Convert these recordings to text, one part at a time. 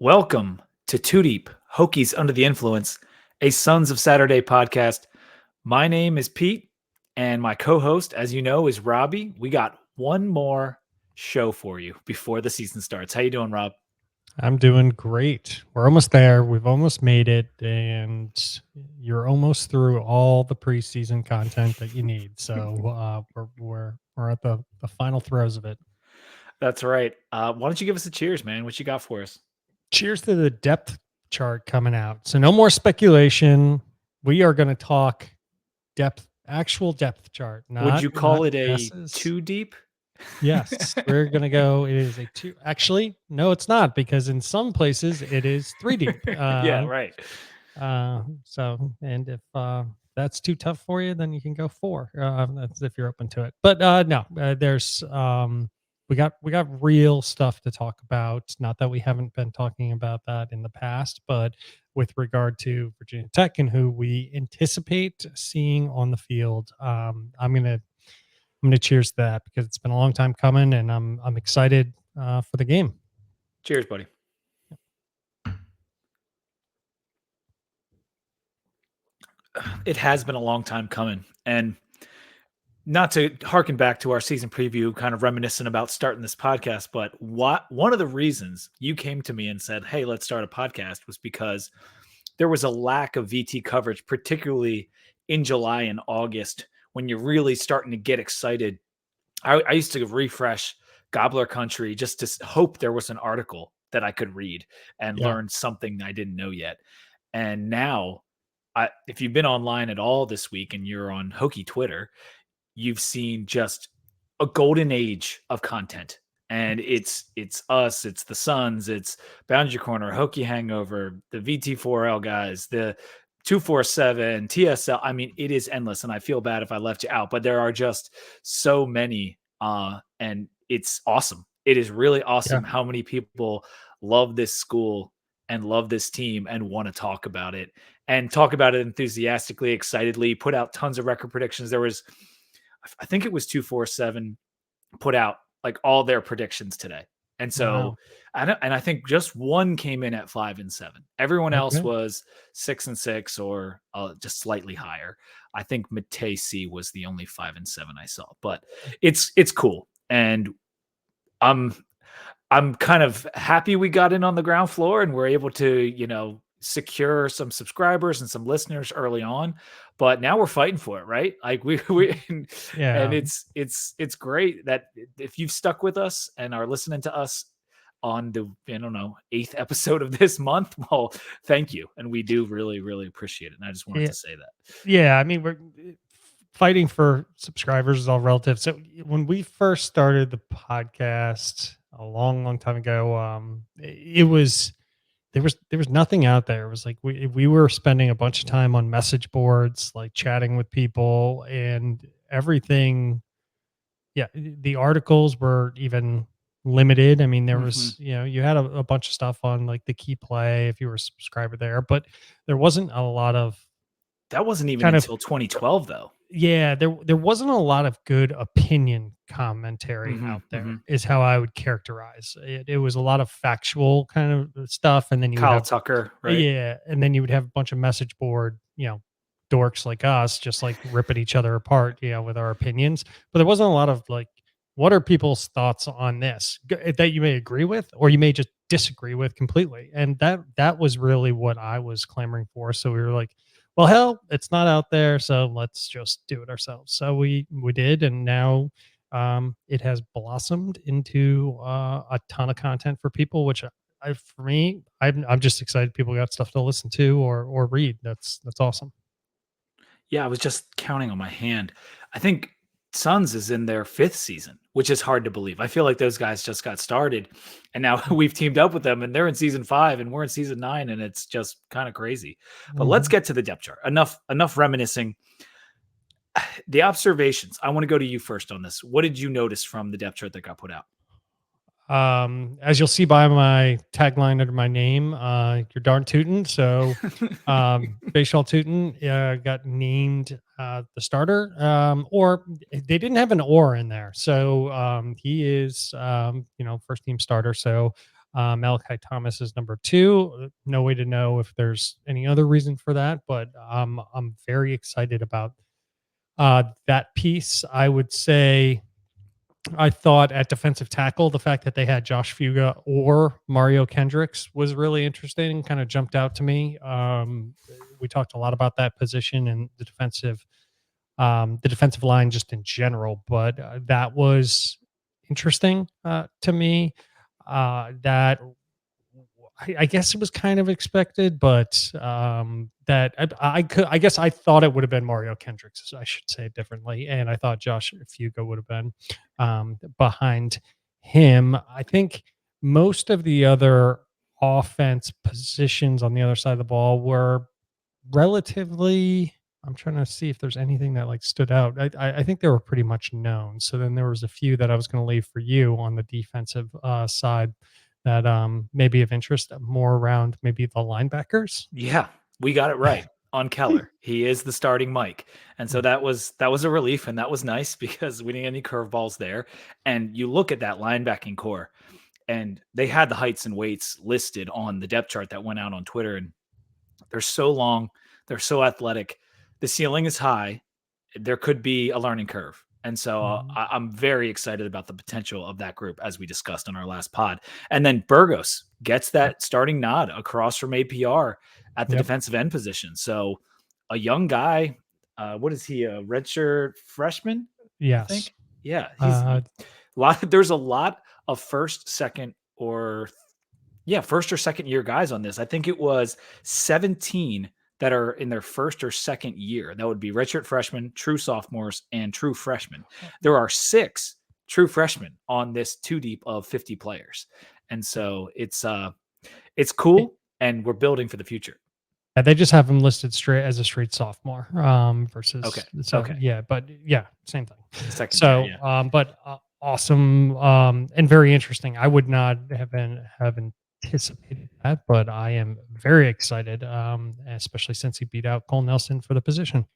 Welcome to Two Deep, Hokies Under the Influence, a Sons of Saturday podcast. My name is Pete, and my co-host, as you know, is Robbie. We got one more show for you before the season starts. How you doing, Rob? I'm doing great. We're almost there. We've almost made it, and you're almost through all the preseason content that you need. So we're at the final throes of it. That's right. Why don't you give us a cheers, man? What you got for us? Cheers to the depth chart coming out. So no more speculation. We are going to talk actual depth chart, Would not you not call it a guesses. too deep? Yes, we're gonna go. It is a two. Actually, no, it's not, because in some places it is three deep. Yeah, right. And if that's too tough for you, then you can go four. That's if you're open to it. But no, there's we got real stuff to talk about. Not that we haven't been talking about that in the past, but with regard to Virginia Tech and who we anticipate seeing on the field, I'm gonna cheers to that because it's been a long time coming, and I'm excited for the game. Cheers, buddy. It has been a long time coming, and not to harken back to our season preview, kind of reminiscent about starting this podcast, but one of the reasons you came to me and said, "Hey, let's start a podcast," was because there was a lack of VT coverage, particularly in July and August when you're really starting to get excited. I used to refresh Gobbler Country just to hope there was an article that I could read and Yeah, learn something I didn't know yet. And now, if you've been online at all this week and you're on Hokie Twitter, you've seen just a golden age of content. And it's us, it's the Suns, it's Boundary Corner, Hokie Hangover, the VT4L guys, the 247, TSL. I mean, it is endless, and I feel bad if I left you out, but there are just so many, and it's awesome. It is really yeah, awesome how many people love this school and love this team and want to talk about it and talk about it enthusiastically, excitedly, put out tons of record predictions. There was, I think it was 247 put out like all their predictions today. And so, wow, I think just one came in at 5-7. Everyone else okay, was 6-6 or just slightly higher. I think Matei C was the only 5-7 I saw, but it's cool, and I'm I'm kind of happy we got in on the ground floor and we're able to, secure some subscribers and some listeners early on. But now we're fighting for it, right? Like we and yeah. it's great that if you've stuck with us and are listening to us on the, I don't know, 8th episode of this month, well, thank you. And we do really, really appreciate it. And I just wanted Yeah, to say that. yeah. I mean, we're fighting for subscribers is all relative. So when we first started the podcast a long, long time ago, it was there was nothing out there. It was like we were spending a bunch of time on message boards, like chatting with people and everything. Yeah, the articles were even limited. I mean, there Mhm. was, you had a bunch of stuff on like the key play if you were a subscriber there, but there wasn't a lot of That wasn't even kind of, until 2012, though. yeah, there wasn't a lot of good opinion commentary Hmm. out there, Hmm. is how I would characterize it. It was a lot of factual kind of stuff, and then you would Kyle have, Tucker, right? yeah, and then you would have a bunch of message board, dorks like us, just like ripping each other apart, with our opinions. But there wasn't a lot of like, what are people's thoughts on this that you may agree with, or you may just disagree with completely. And that was really what I was clamoring for. So we were like, well, hell, it's not out there, so let's just do it ourselves. So we did, and now it has blossomed into a ton of content for people, which for me, I'm just excited people got stuff to listen to or read. That's awesome. Yeah, I was just counting on my hand. I think Suns is in their 5th season, which is hard to believe. I feel like those guys just got started and now we've teamed up with them and they're in season 5 and we're in season 9, and it's just kind of crazy. But let's Mhm. get to the depth chart. Enough reminiscing. The observations. I want to go to you first on this. What did you notice from the depth chart that got put out? As you'll see by my tagline under my name, you're darn tootin'. So, Bashaw Tootin got named the starter, or they didn't have an or in there. So, he is, first team starter. So, Malachi Thomas is number 2. No way to know if there's any other reason for that, but I'm very excited about that piece. I would say I thought at defensive tackle, the fact that they had Josh Fuga or Mario Kendricks was really interesting, kind of jumped out to me. We talked a lot about that position and the defensive line just in general, but that was interesting to me. That I guess it was kind of expected, but that I guess I thought it would have been Mario Kendricks. So I should say it differently, and I thought Josh Fuga would have been behind him. I think most of the other offense positions on the other side of the ball were relatively. I'm trying to see if there's anything that like stood out. I think they were pretty much known. So then there was a few that I was going to leave for you on the defensive side that may be of interest, more around maybe the linebackers. Yeah, we got it right on Keller. He is the starting Mike. And so that was a relief, and that was nice because we didn't get any curveballs there. And you look at that linebacking core, and they had the heights and weights listed on the depth chart that went out on Twitter, and they're so long, they're so athletic. The ceiling is high. There could be a learning curve. And so Mhm. I'm very excited about the potential of that group, as we discussed on our last pod. And then Burgos gets Yep. that starting nod across from APR at the Yep. defensive end position. So a young guy, what is he, a redshirt freshman? I Yes. think. Yeah, he's Uh, there's a lot of first, second, or yeah, first or second year guys on this. I think it was 17 that are in their first or second year. That would be redshirt freshmen, true sophomores, and true freshmen. There are 6 true freshmen on this two deep of 50 players. And so it's it- cool, and we're building for the future. yeah, they just have him listed straight as a straight sophomore Okay. versus so Okay. yeah, but yeah, same thing. Second year, So yeah. but awesome and very interesting. I would not have anticipated that, but I am very excited, especially since he beat out Cole Nelson for the position.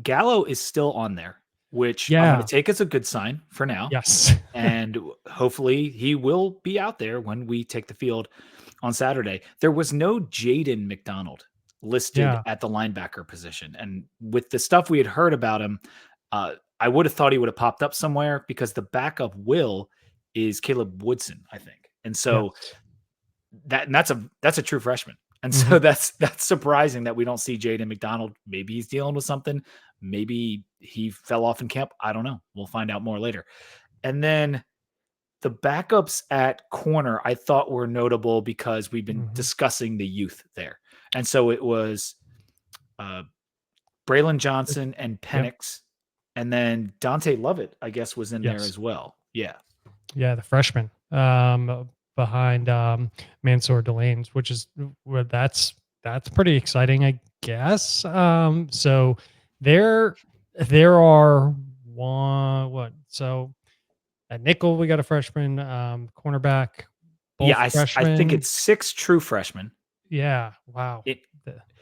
Gallo is still on there, which I'm going to Yeah. take as a good sign for now. Yes. And hopefully he will be out there when we take the field on Saturday. There was no Jaden McDonald listed Yeah. at the linebacker position. And with the stuff we had heard about him, I would have thought he would have popped up somewhere because the backup Will is Caleb Woodson, I think. And so Yes. that's a true freshman. And so Mhm. that's surprising that we don't see Jaden McDonald. Maybe he's dealing with something. Maybe he fell off in camp. I don't know. We'll find out more later. And then the backups at corner I thought were notable because we've been Mhm. discussing the youth there. And so it was uh, Braylon Johnson and Yep. Penix. And then Dante Lovett, I guess, was in there Yes. as well. Yeah. Yeah, the freshman, behind, Mansour Delanes, which is well, that's pretty exciting, I guess. So there there are one what so at nickel we got a freshman, cornerback, Yeah. both I think freshmen. it's 6 true freshmen. Yeah, wow. It,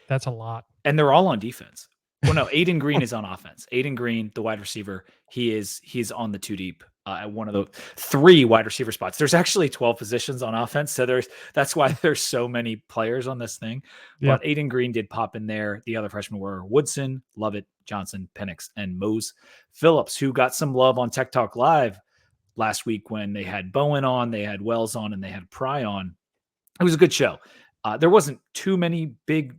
That's a lot. and they're all on defense. Well, no, Aiden Green is on offense. Aiden Green, the wide receiver, he's on the two deep at one of the 3 wide receiver spots. There's actually 12 positions on offense, so that's why there's so many players on this thing. But Yep. Aiden Green did pop in there. The other freshmen were Woodson, Lovett, Johnson, Penix, and Mose Phillips, who got some love on Tech Talk Live last week when they had Bowen on, they had Wells on, and they had Pry on. It was a good show. There wasn't too many big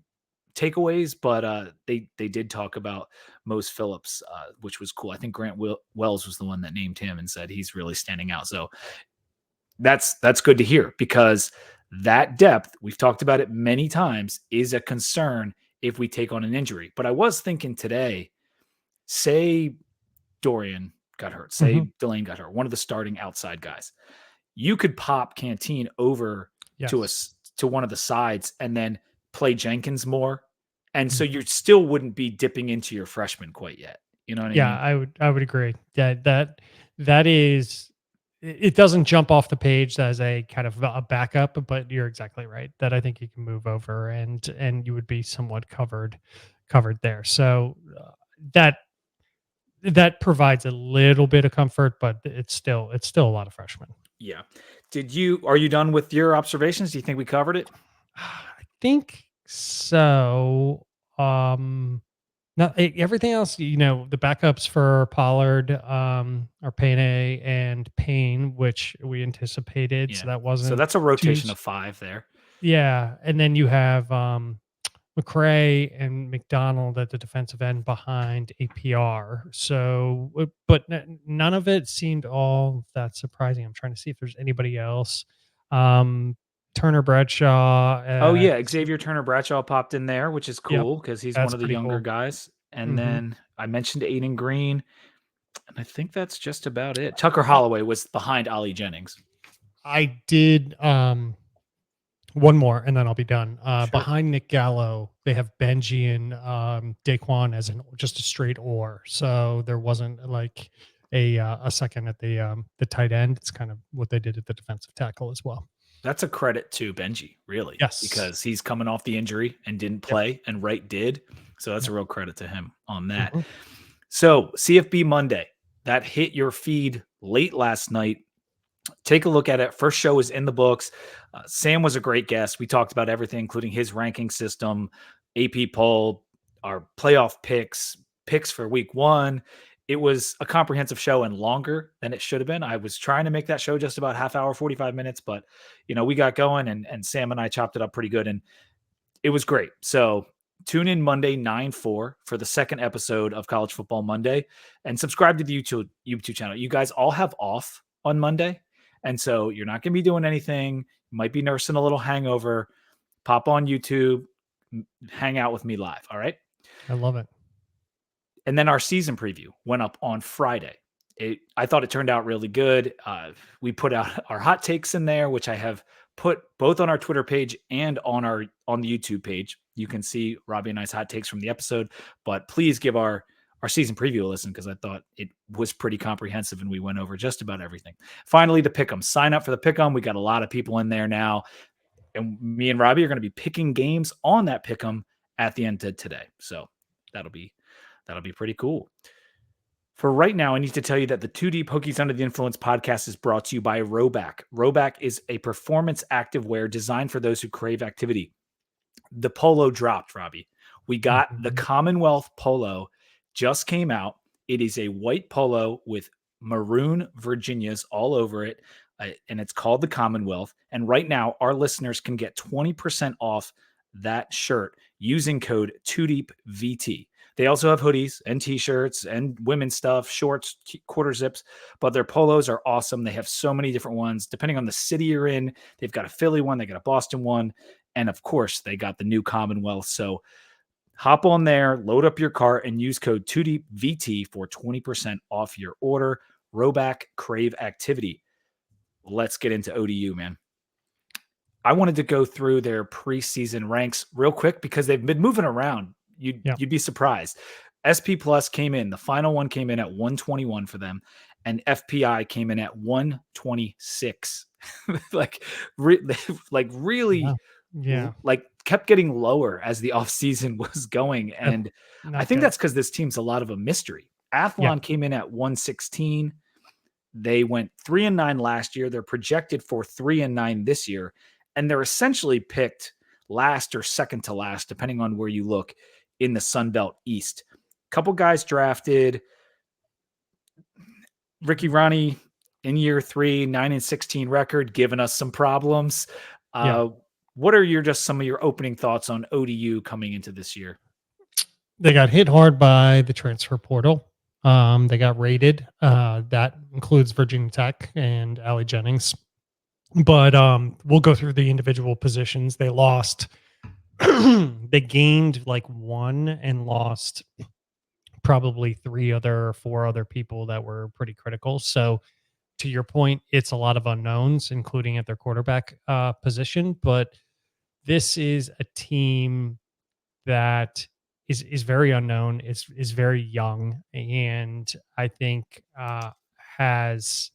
takeaways, but they did talk about Mose Phillips, which was cool. I think Grant Wells was the one that named him and said he's really standing out. So that's good to hear because that depth, we've talked about it many times, is a concern if we take on an injury. But I was thinking today, say Dorian got hurt, Mhm. say Delane got hurt, one of the starting outside guys. You could pop Canteen over to Yes. us to one of the sides and then play Jenkins more. And so Mhm. you still wouldn't be dipping into your freshman quite yet. You know what I Yeah, mean? I would agree. That is it doesn't jump off the page as a kind of a backup, but you're exactly right that I think you can move over and you would be somewhat covered there. So that that provides a little bit of comfort, but it's still a lot of freshmen. Yeah. Are you done with your observations? Do you think we covered it? I think so. No, everything else, the backups for Pollard are Payne and Payne, which we anticipated, Yeah. so that So wasn't that's a too. rotation of 5 there. Yeah, and then you have McCray and McDonald at the defensive end behind APR. So, but none of it seemed all that surprising. I'm trying to see if there's anybody else. Um, Turner Bradshaw Oh at yeah, Xavier Turner Bradshaw popped in there, which is yep, cool because he's one that's of the pretty younger cool. guys. And Hmm. then I mentioned Aiden Green, and I think that's just about it. Tucker Holloway was behind Ollie Jennings. I did one more and then I'll be done. Sure. Behind Nick Gallo, they have Benji and Daquan as just a straight or. So there wasn't like a second at the tight end. It's kind of what they did at the defensive tackle as well. That's a credit to Benji, really, Yes. because he's coming off the injury and didn't Yep. play, and Wright did. So that's Yep. a real credit to him on that. Mhm. So CFB Monday, that hit your feed late last night. Take a look at it. First show is in the books. Sam was a great guest. We talked about everything, including his ranking system, AP poll, our playoff picks for week 1. It was a comprehensive show and longer than it should have been. I was trying to make that show just about half hour, 45 minutes, but we got going and Sam and I chopped it up pretty good and it was great. So tune in Monday 9/4 for the second episode of College Football Monday and subscribe to the YouTube channel. You guys all have off on Monday. And so you're not going to be doing anything. You might be nursing a little hangover. Pop on YouTube, hang out with me live. All right. I love it. And then our season preview went up on Friday. I thought it turned out really good. We put out our hot takes in there, which I have put both on our Twitter page and on the YouTube page. You can see Robbie and I's hot takes from the episode, but please give our season preview a listen because I thought it was pretty comprehensive and we went over just about everything. Finally, the pick'em. Sign up for the pick'em. We got a lot of people in there now, and me and Robbie are going to be picking games on that pick'em at the end of today. So that'll be pretty cool. For right now, I need to tell you that the Too Deep Hokies Under the Influence podcast is brought to you by Roback. Roback is a performance activewear designed for those who crave activity. The polo dropped, Robbie. We got the Mhm. Commonwealth polo, just came out. It is a white polo with maroon Virginias all over it, and it's called the Commonwealth. And right now, our listeners can get 20% off that shirt using code 2DEEPVT. They also have hoodies and t-shirts and women's stuff, shorts, quarter zips, but their polos are awesome. They have so many different ones depending on the city you're in. They've got a Philly one, they got a Boston one, and of course, they got the new Commonwealth. So hop on there, load up your cart, and use code 2DEEPVT for 20% off your order. Roback Crave Activity. Let's get into ODU, man. I wanted to go through their preseason ranks real quick because they've been moving around. You'd be surprised. SP Plus came in. The final one came in at 121 for them, and FPI came in at 126. like, really, Yeah. like kept getting lower as the offseason was going. Yep. And I Not think good. that's because this team's a lot of a mystery. Yeah. Athlon came in at 116. They went 3-9 last year. They're projected for 3-9 this year, and they're essentially picked last or second to last, depending on where you look in the Sun Belt East. Couple guys drafted. Ricky Ronnie in year 3, 9-16 record, giving us some problems. Yeah. What are some of your opening thoughts on ODU coming into this year? They got hit hard by the transfer portal. They got rated. That includes Virginia Tech and Allie Jennings. But we'll go through the individual positions. They lost. They gained like one and lost probably 4 other people that were pretty critical. So to your point, it's a lot of unknowns, including at their quarterback position. But this is a team that is very unknown. Is very young, and I think has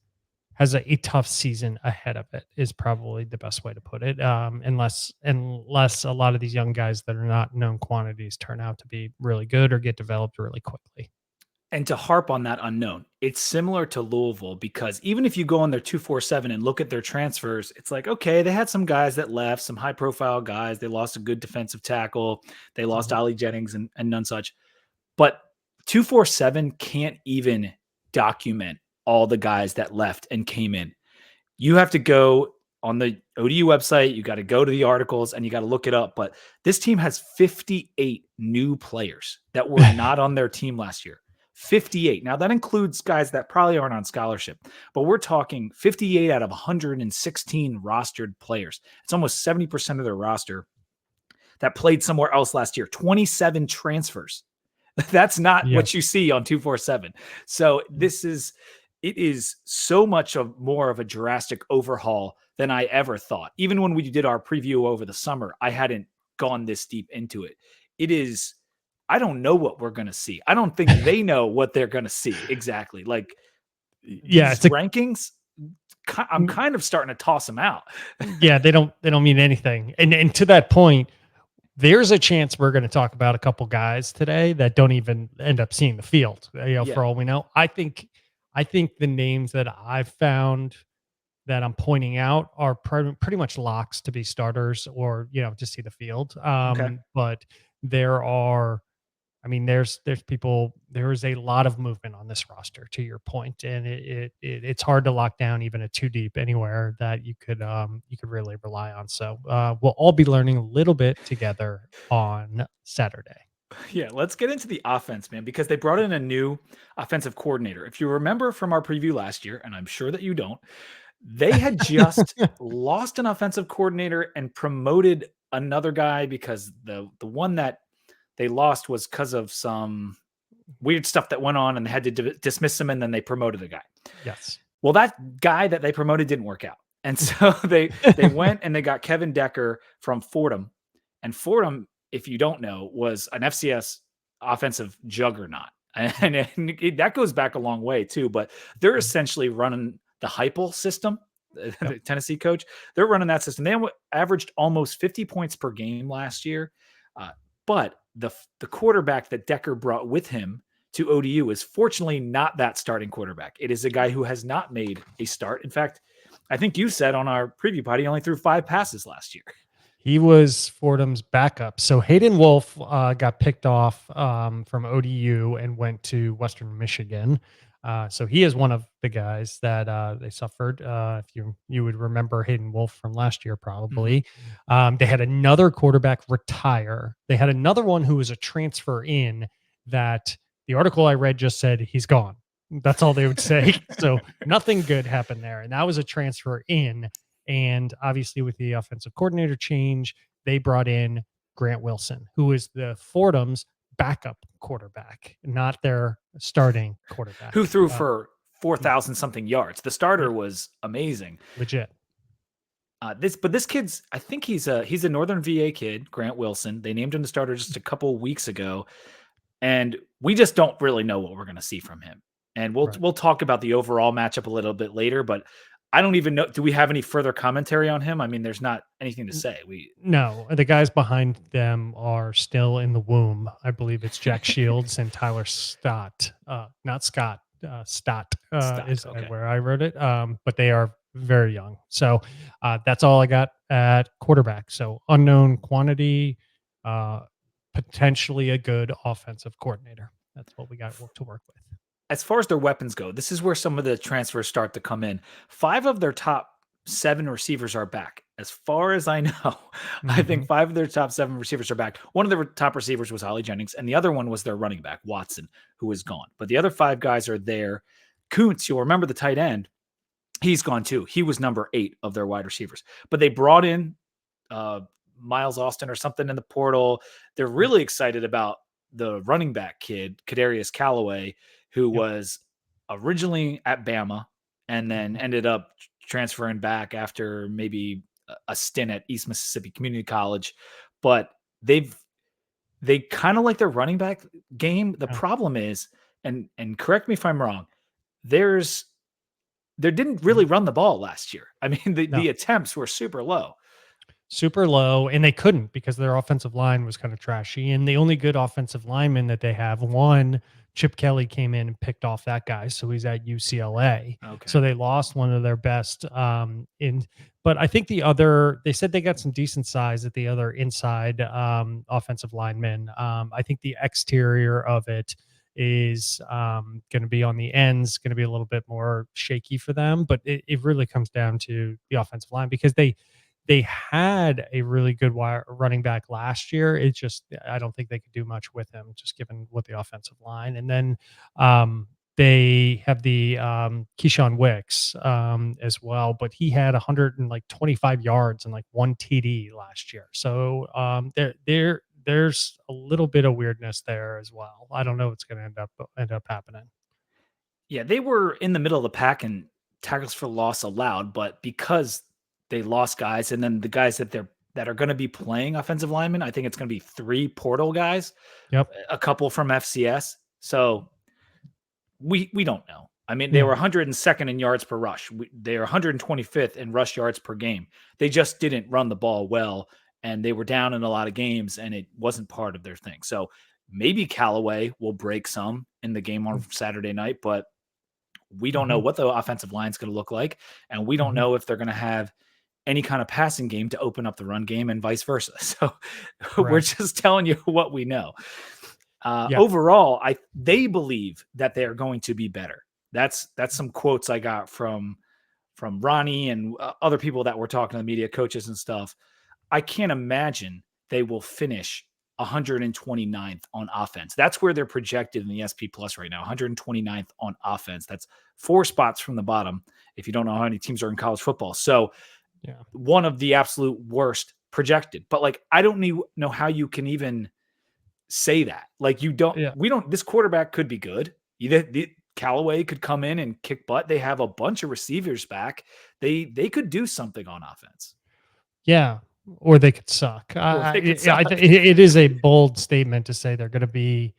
a tough season ahead of it. Is probably the best way to put it. Unless a lot of these young guys that are not known quantities turn out to be really good or get developed really quickly. And to harp on that unknown, it's similar to Louisville because even if you go on their 247 and look at their transfers, it's like, okay, they had some guys that left, some high profile guys. They lost a good defensive tackle. They lost Mhm. Ollie Jennings and none such. But 247 can't even document all the guys that left and came in. You have to go on the ODU website, you got to go to the articles and you got to look it up. But this team has 58 new players that were not on their team last year. 58. Now that includes guys that probably aren't on scholarship, but we're talking 58 out of 116 rostered players. It's almost 70% of their roster that played somewhere else last year. 27 transfers. That's not Yeah. what you see on 247. So it is so much of more of a drastic overhaul than I ever thought. Even when we did our preview over the summer, I hadn't gone this deep into it. It is, I don't know what we're going to see. I don't think they know what they're going to see exactly. Like Yeah, these it's a rankings, I'm kind of starting to toss them out. yeah, they don't mean anything. And to that point, there's a chance we're going to talk about a couple guys today that don't even end up seeing the field. Yeah. For all we know, I think the names that I've found that I'm pointing out are pretty much locks to be starters or to see the field. Okay. But there are, I mean, there's people. There is a lot of movement on this roster, to your point, and it's hard to lock down even a two deep anywhere that you could really rely on. So we'll all be learning a little bit together on Saturday. Yeah, let's get into the offense, man, because they brought in a new offensive coordinator. If you remember from our preview last year, and I'm sure that you don't, they had just lost an offensive coordinator and promoted another guy because the one that they lost was because of some weird stuff that went on and they had to dismiss him and then they promoted a guy. Yes. Well, that guy that they promoted didn't work out. And so they went and they got Kevin Decker from Fordham. And Fordham, if you don't know, was an FCS offensive juggernaut. And that goes back a long way too, but they're essentially running the Heupel system, Yep. the Tennessee coach. They're running that system. They averaged almost 50 points per game last year. But the quarterback that Decker brought with him to ODU is fortunately not that starting quarterback. It is a guy who has not made a start. In fact, I think you said on our preview pod he only threw 5 passes last year. He was Fordham's backup. So Hayden Wolf got picked off from ODU and went to Western Michigan. So he is one of the guys that they suffered. If you would remember Hayden Wolf from last year, Mhm. probably. They had another quarterback retire. They had another one who was a transfer in that the article I read just said he's gone. That's all they would say. So nothing good happened there. And that was a transfer in. And obviously, with the offensive coordinator change, they brought in Grant Wilson, who is the Fordham's backup quarterback, not their starting quarterback. Who threw for 4,000 something yards. The Yeah, starter was amazing. legit. This kid's, I think he's a Northern VA kid, Grant Wilson. They named him the starter just a couple weeks ago, and we just don't really know what we're going to see from him. And Right. we'll talk about the overall matchup a little bit later, but I don't even know. Do we have any further commentary on him? I mean, there's not anything to say. No, the guys behind them are still in the womb. I believe it's Jack Shields and Tyler Stott. Not Scott. Stott Stott. is Okay. where I wrote it. But they are very young. So that's all I got at quarterback. So unknown quantity, uh, potentially a good offensive coordinator. That's what we got to work with. As far as their weapons go, this is where some of the transfers start to come in. 5 of their top 7 receivers are back. As far as I know, I think Mhm. 5 of their top 7 receivers are back. One of their top receivers was Ollie Jennings, and the other one was their running back, Watson, who is gone. But the other 5 guys are there. Kuntz, you'll remember the tight end, he's gone too. He was number 8 of their wide receivers. But they brought in uh, Miles Austin or something in the portal. They're Yep. really excited about the running back kid, Kadarius Callaway, who Yep. was originally at Bama and then Mhm. ended up transferring back after maybe a stint at East Mississippi Community College. But they kind of like their running back game. The Yeah. problem is, and correct me if I'm wrong, they didn't really Mhm. run the ball last year. I mean, the No. attempts were super low. Super low, and they couldn't because their offensive line was kind of trashy. And the only good offensive lineman that they have, one Chip Kelly came in and picked off that guy, so he's at UCLA. Okay. So they lost one of their best in but I think the other they said they got some decent size at the other inside offensive linemen. I think the exterior of it is going to be on the ends, going to be a little bit more shaky for them, but it really comes down to the offensive line because they had a really good running back last year. It's just I don't think they could do much with him, just given what the offensive line. And then they have the Keyshawn Wicks as well, but he had 125 yards and like one TD last year. So there's a little bit of weirdness there as well. I don't know what's going to end up happening. Yeah, they were in the middle of the pack in tackles for loss allowed, but because they lost guys, and then the guys that are going to be playing offensive linemen, I think it's going to be 3 portal guys, Yep. a couple from FCS. So we don't know. I mean, they Yeah. were 102nd in yards per rush. They are 125th in rush yards per game. They just didn't run the ball well, and they were down in a lot of games, and it wasn't part of their thing. So maybe Callaway will break some in the game on Saturday night, but we don't know Mm-hmm. what the offensive line is going to look like, and we don't Hmm. know if they're going to have any kind of passing game to open up the run game and vice versa. So we're Correct. just telling you what we know. Yeah. Overall, they believe that they are going to be better. That's some quotes I got from Ronnie and other people that were talking to the media, coaches and stuff. I can't imagine they will finish 129th on offense. That's where they're projected in the SP Plus right now, 129th on offense. That's 4 spots from the bottom, if you don't know how many teams are in college football. So Yeah. one of the absolute worst projected. But like, I don't know how you can even say that. Like, Yeah. this quarterback could be good. Callaway could come in and kick butt. They have a bunch of receivers back. They could do something on offense, Yeah, or they could suck. or they could It is a bold statement to say they're going to be.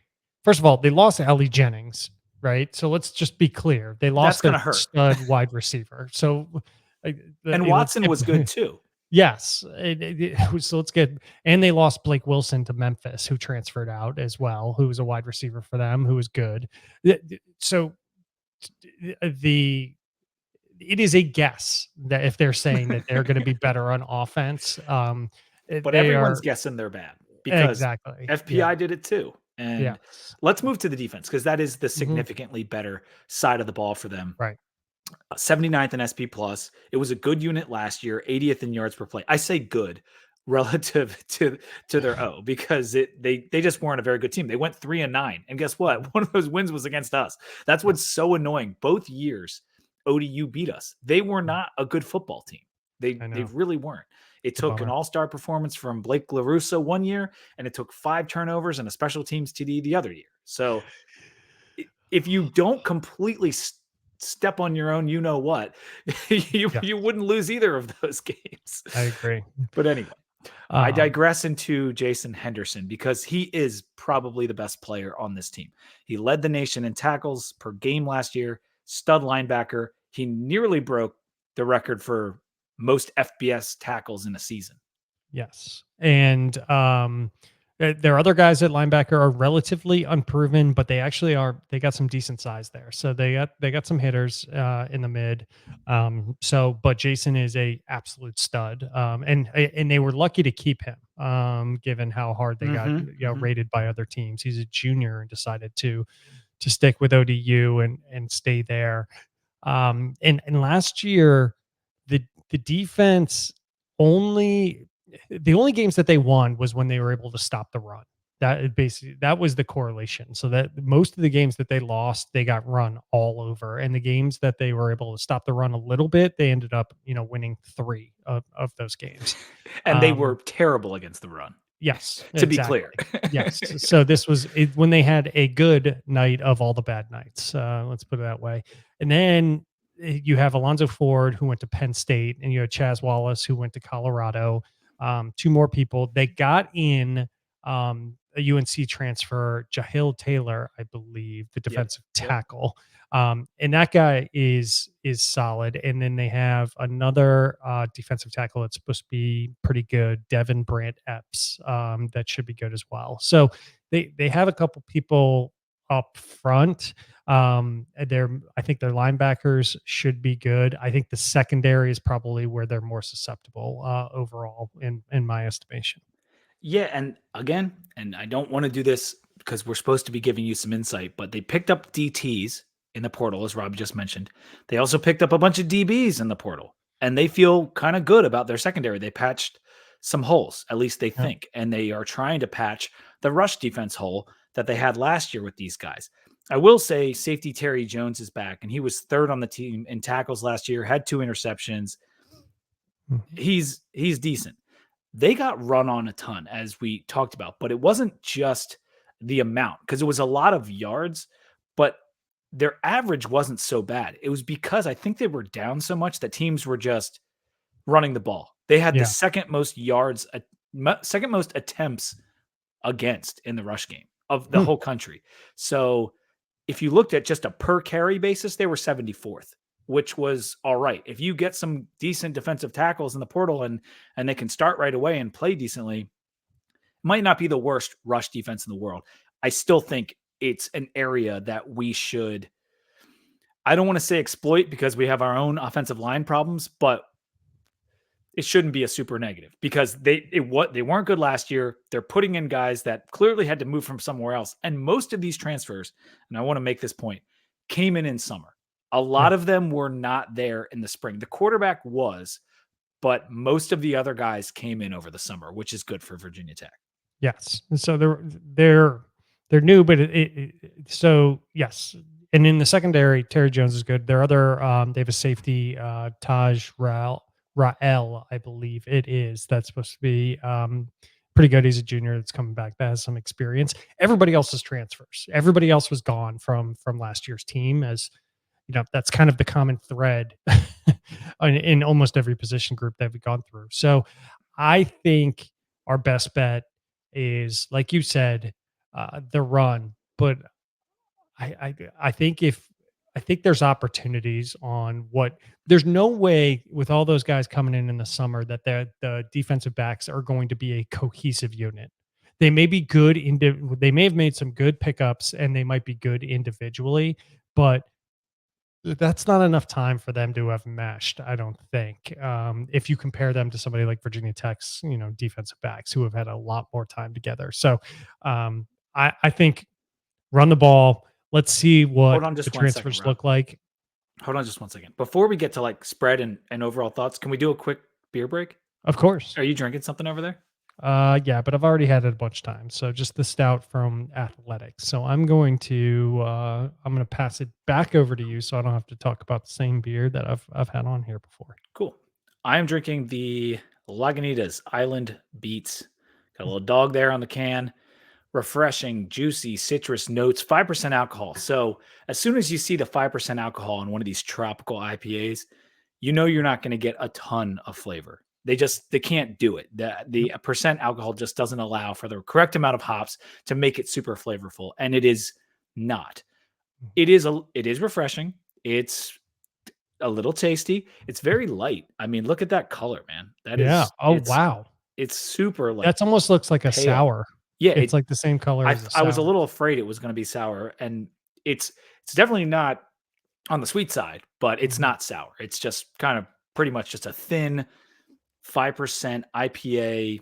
First of all, they lost Ellie Jennings, right? So let's just be clear: they That's lost going their to hurt. stud wide receiver. So, And let's Watson get was good too. yes. So let's get and they lost Blake Wilson to Memphis, who transferred out as well, who was a wide receiver for them, who was good. So the it is a guess that if they're saying that they're going to be better on offense, But they everyone's are guessing they're bad because exactly. Yeah. FPI did it too. And Yes. let's move to the defense because that is the Hmm. significantly better side of the ball for them. Right. 79th in SP plus. It was a good unit last year, 80th in yards per play. I say good relative to their O because they just weren't a very good team. They went 3-9. And guess what? Mhm. One of those wins was against us. That's Yeah. what's so annoying. Both years ODU beat us. They were Mm. not a good football team. I They know. really weren't. It It's a took an bummer. all-star performance from Blake LaRusso one year, and it took 5 turnovers and a special teams TD the other year. So if you don't completely step on your own, you know what, Yeah, you wouldn't lose either of those games. I agree. But anyway, I Um, digress into Jason Henderson because he is probably the best player on this team. He led the nation in tackles per game last year, stud linebacker. He nearly broke the record for most FBS tackles in a season. yes. And there are other guys at linebacker are relatively unproven, but they actually are. They got some decent size there, so they got some hitters in the mid. But Jason is a absolute stud, and they were lucky to keep him, given how hard they got Mhm. rated by other teams. He's a junior and decided to stick with ODU and stay there. And last year, the defense only the only games that they won was when they were able to stop the run. That was the correlation. So that most of the games that they lost, they got run all over, and the games that they were able to stop the run a little bit, they ended up winning 3 of those games. And they were Um, terrible against the run, yes, to be clear. exactly. Yes. So this was when they had a good night of all the bad nights. Let's put it that way. And then you have Alonzo Ford, who went to Penn State, and you have Chaz Wallace, who went to Colorado. 2 more people. They got in a UNC transfer, Jahil Taylor, I believe, the Yep. defensive tackle. And that guy is solid. And then they have another defensive tackle that's supposed to be pretty good, Devin Brant Epps, that should be good as well. So they have a couple people up front. I think their linebackers should be good. I think the secondary is probably where they're more susceptible overall, in my estimation. Yeah, and again, and I don't want to do this because we're supposed to be giving you some insight, but they picked up DTs in the portal, as Rob just mentioned. They also picked up a bunch of DBs in the portal, and they feel kind of good about their secondary. They patched some holes, at least they Yeah. think, and they are trying to patch the rush defense hole that they had last year with these guys. I will say safety Terry Jones is back, and he was third on the team in tackles last year, had 2 interceptions. Mhm. He's decent. They got run on a ton, as we talked about, but it wasn't just the amount because it was a lot of yards, but their average wasn't so bad. It was because I think they were down so much that teams were just running the ball. They had the Yeah. second most yards, second most attempts against in the rush game of the Hmm. whole country. So if you looked at just a per carry basis, they were 74th, which was all right. If you get some decent defensive tackles in the portal and they can start right away and play decently, it might not be the worst rush defense in the world. I still think it's an area that we should, I don't want to say exploit because we have our own offensive line problems, but it shouldn't be a super negative because they weren't good last year. They're putting in guys that clearly had to move from somewhere else, and most of these transfers, and I want to make this point, came in summer. A Yeah. lot of them were not there in the spring. The quarterback was, but most of the other guys came in over the summer, which is good for Virginia Tech. Yes. And so they're new, but so yes. And in the secondary, Terry Jones is good. Their other they have a safety, Rael, I believe it is. That's supposed to be pretty good. He's a junior that's coming back that has some experience. Everybody else is transfers. Everybody else was gone from last year's team, as you know, that's kind of the common thread in almost every position group that we've gone through. So I think our best bet is, like you said, the run. But I think I think there's opportunities on what there's no way with all those guys coming in the summer that the defensive backs are going to be a cohesive unit. They may be good they may have made some good pickups and they might be good individually, but that's not enough time for them to have meshed, I don't think. If you compare them to somebody like Virginia Tech's, defensive backs who have had a lot more time together. So I think run the ball. Let's see Hold what on the just 1 second, transfers Rob. look like. Hold on just 1 second. Before we get to like spread and overall thoughts, can we do a quick beer break? Of course. Are you drinking something over there? Yeah, but I've already had it a bunch of times. So just the stout from Athletics. So I'm going to pass it back over to you so I don't have to talk about the same beer that I've had on here before. Cool. I am drinking the Lagunitas Island Beats. Got a little dog there on the can. Refreshing, juicy, citrus notes, 5% alcohol. So as soon as you see the 5% alcohol in one of these tropical IPAs, you know you're not going to get a ton of flavor. They can't do it. The percent alcohol just doesn't allow for the correct amount of hops to make it super flavorful. And it is not. It is refreshing. It's a little tasty. It's very light. I mean, look at that color, man. That Yeah. is Oh, wow. it's super like That's almost looks like a pale. sour. Yeah, It's like the same color as a I was a sour. little afraid it was going to be sour, and it's definitely not on the sweet side, but it's Mhm. not sour. It's just kind of pretty much just a thin 5% IPA.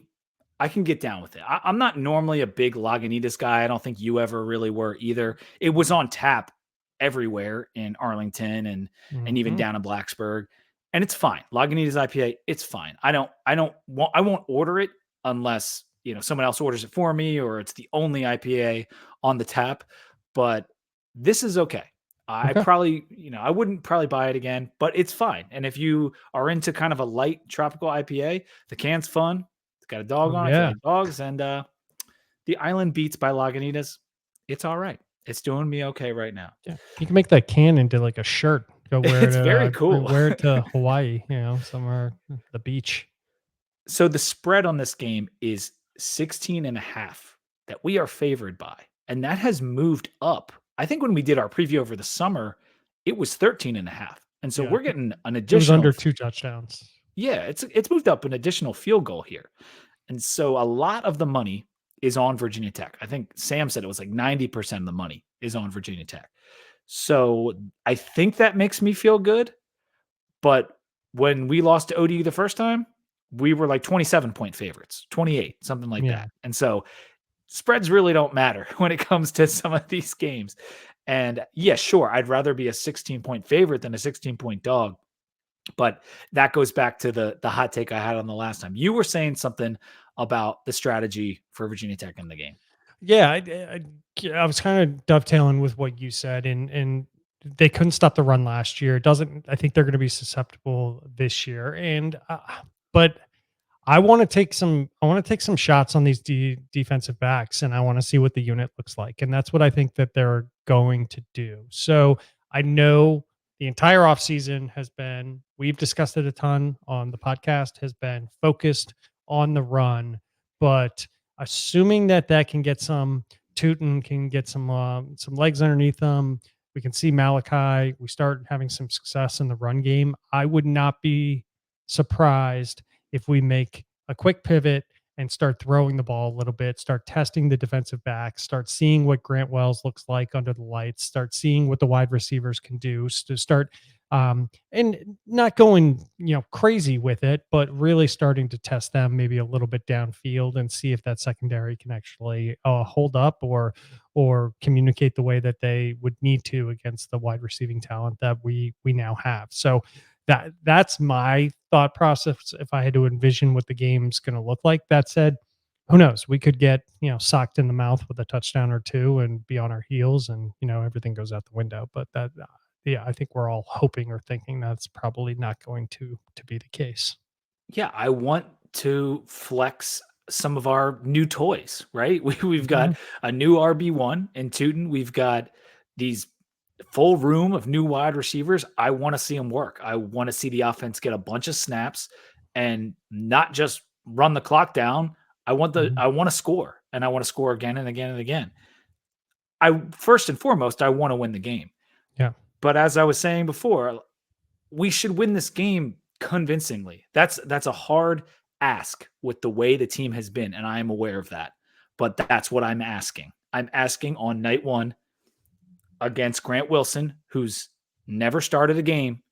I can get down with it. I'm not normally a big Lagunitas guy. I don't think you ever really were either. It was on tap everywhere in Arlington and even Mhm. down in Blacksburg, and it's fine. Lagunitas IPA, it's fine. I won't order it unless someone else orders it for me or it's the only IPA on the tap. But this is okay. I Okay. probably, I wouldn't probably buy it again, but it's fine. And if you are into kind of a light tropical IPA, the can's fun. It's got a dog Oh, on it if you yeah. like dogs. And the Island Beats by Lagunitas, it's all right. It's doing me okay right now. Yeah. You can make that can into like a shirt. Go wear it It's at, very cool. wear it to Hawaii, somewhere the beach. So the spread on this game is 16.5 that we are favored by. And that has moved up. I think when we did our preview over the summer, it was 13.5. And so Yeah. we're getting an It was additional, under 2 touchdowns. yeah, it's moved up an additional field goal here. And so a lot of the money is on Virginia Tech. I think Sam said it was like 90% of the money is on Virginia Tech. So I think that makes me feel good. But when we lost to ODU the first time, we were like 27-point favorites, 28, something like Yeah. that. And so spreads really don't matter when it comes to some of these games. And yeah, sure, I'd rather be a 16-point favorite than a 16-point dog. But that goes back to the hot take I had on the last time. You were saying something about the strategy for Virginia Tech in the game. Yeah, I was kind of dovetailing with what you said, and they couldn't stop the run last year. It doesn't. I think they're going to be susceptible this year, and but I want to take some. I want to take some shots on these defensive backs, and I want to see what the unit looks like, and that's what I think that they're going to do. So I know the entire offseason has been. We've discussed it a ton on the podcast. Has been focused on the run, but assuming that that can get some Tootin can get some legs underneath them. We can see Malachi. We start having some success in the run game. I would not be surprised if we make a quick pivot and start throwing the ball a little bit, start testing the defensive backs, start seeing what Grant Wells looks like under the lights, start seeing what the wide receivers can do, to start and not going crazy with it, but really starting to test them maybe a little bit downfield and see if that secondary can actually hold up or communicate the way that they would need to against the wide receiving talent that we now have. So that's my thought process if I had to envision what the game's going to look like. That said, who knows? We could get socked in the mouth with a touchdown or two and be on our heels, and everything goes out the window. But that, yeah, I think we're all hoping or thinking that's probably not going to be the case. Yeah, I want to flex some of our new toys, right? We've Mhm. got a new RB1 in Tootin. We've got these full room of new wide receivers. I want to see them work. I want to see the offense get a bunch of snaps and not just run the clock down. Mhm. I want to score, and I want to score again and again and again. I first and foremost, I want to win the game. Yeah. But as I was saying before, we should win this game convincingly. That's a hard ask with the way the team has been, and I am aware of that. But that's what I'm asking. I'm asking on night one against Grant Wilson, who's never started a game,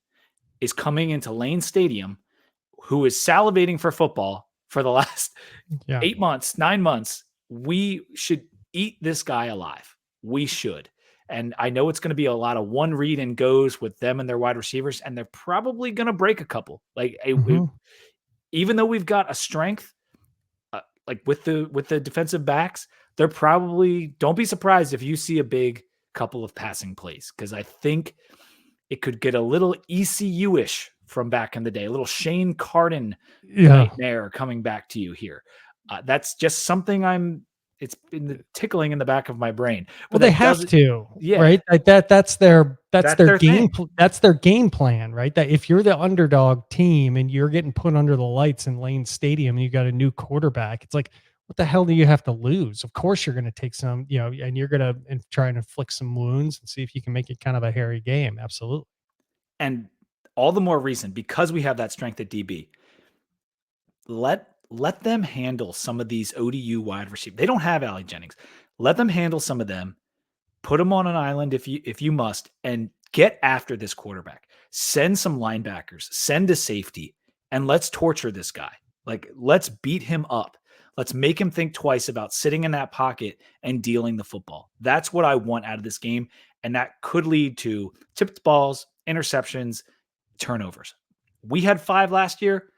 is coming into Lane Stadium, who is salivating for football for the last Yeah. 8 months, 9 months. We should eat this guy alive. We should. And I know it's going to be a lot of one read and goes with them and their wide receivers, and they're probably going to break a couple. Mhm. Even though we've got a strength, like with the defensive backs, they're probably don't be surprised if you see a big couple of passing plays because I think it could get a little ECU-ish from back in the day, a little Shane Carden Yeah. nightmare coming back to you here. That's just something it's been tickling in the back of my brain, Well, but they that have doesn't, to, yeah, right? Like that's that's their their thing. that's their game plan, right? That if you're the underdog team and you're getting put under the lights in Lane Stadium and you got a new quarterback, it's like, what the hell do you have to lose? Of course you're going to take some, and you're going to try and inflict some wounds and see if you can make it kind of a hairy game. Absolutely. And all the more reason because we have that strength at DB. Let them handle some of these ODU wide receivers. They don't have Allie Jennings. Let them handle some of them. Put them on an island if you must, and get after this quarterback. Send some linebackers, send a safety, and let's torture this guy. Like, let's beat him up. Let's make him think twice about sitting in that pocket and dealing the football. That's what I want out of this game. And that could lead to tipped balls, interceptions, turnovers. We had 5 last year.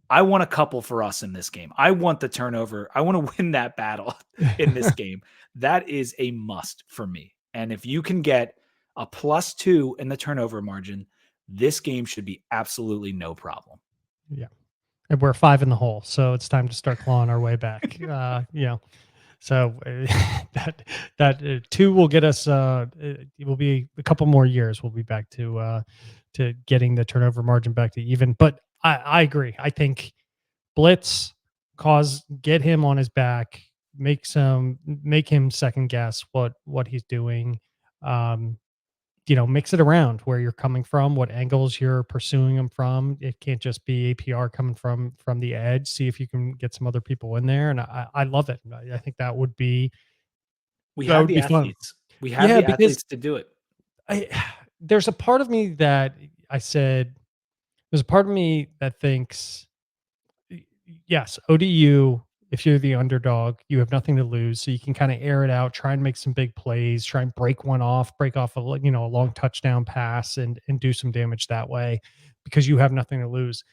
I want a couple for us in this game. I want the turnover. I want to win that battle in this game. That is a must for me. And if you can get a +2 in the turnover margin, this game should be absolutely no problem. Yeah. And we're 5 in the hole, so it's time to start clawing our way back. So that 2 will get us. It will be a couple more years. We'll be back to getting the turnover margin back to even. But I agree. I think blitz, get him on his back, make him second guess what he's doing. Um, mix it around where you're coming from, what angles you're pursuing them from. It can't just be APR coming from the edge. See if you can get some other people in there, and I love it. I think We have the fun. athletes. We have Yeah, the because athletes to do it. I there's a part of me that I said there's a part of me that thinks yes, ODU, if you're the underdog, you have nothing to lose. So you can kind of air it out, try and make some big plays, try and break one off, break off a long touchdown pass and do some damage that way because you have nothing to lose.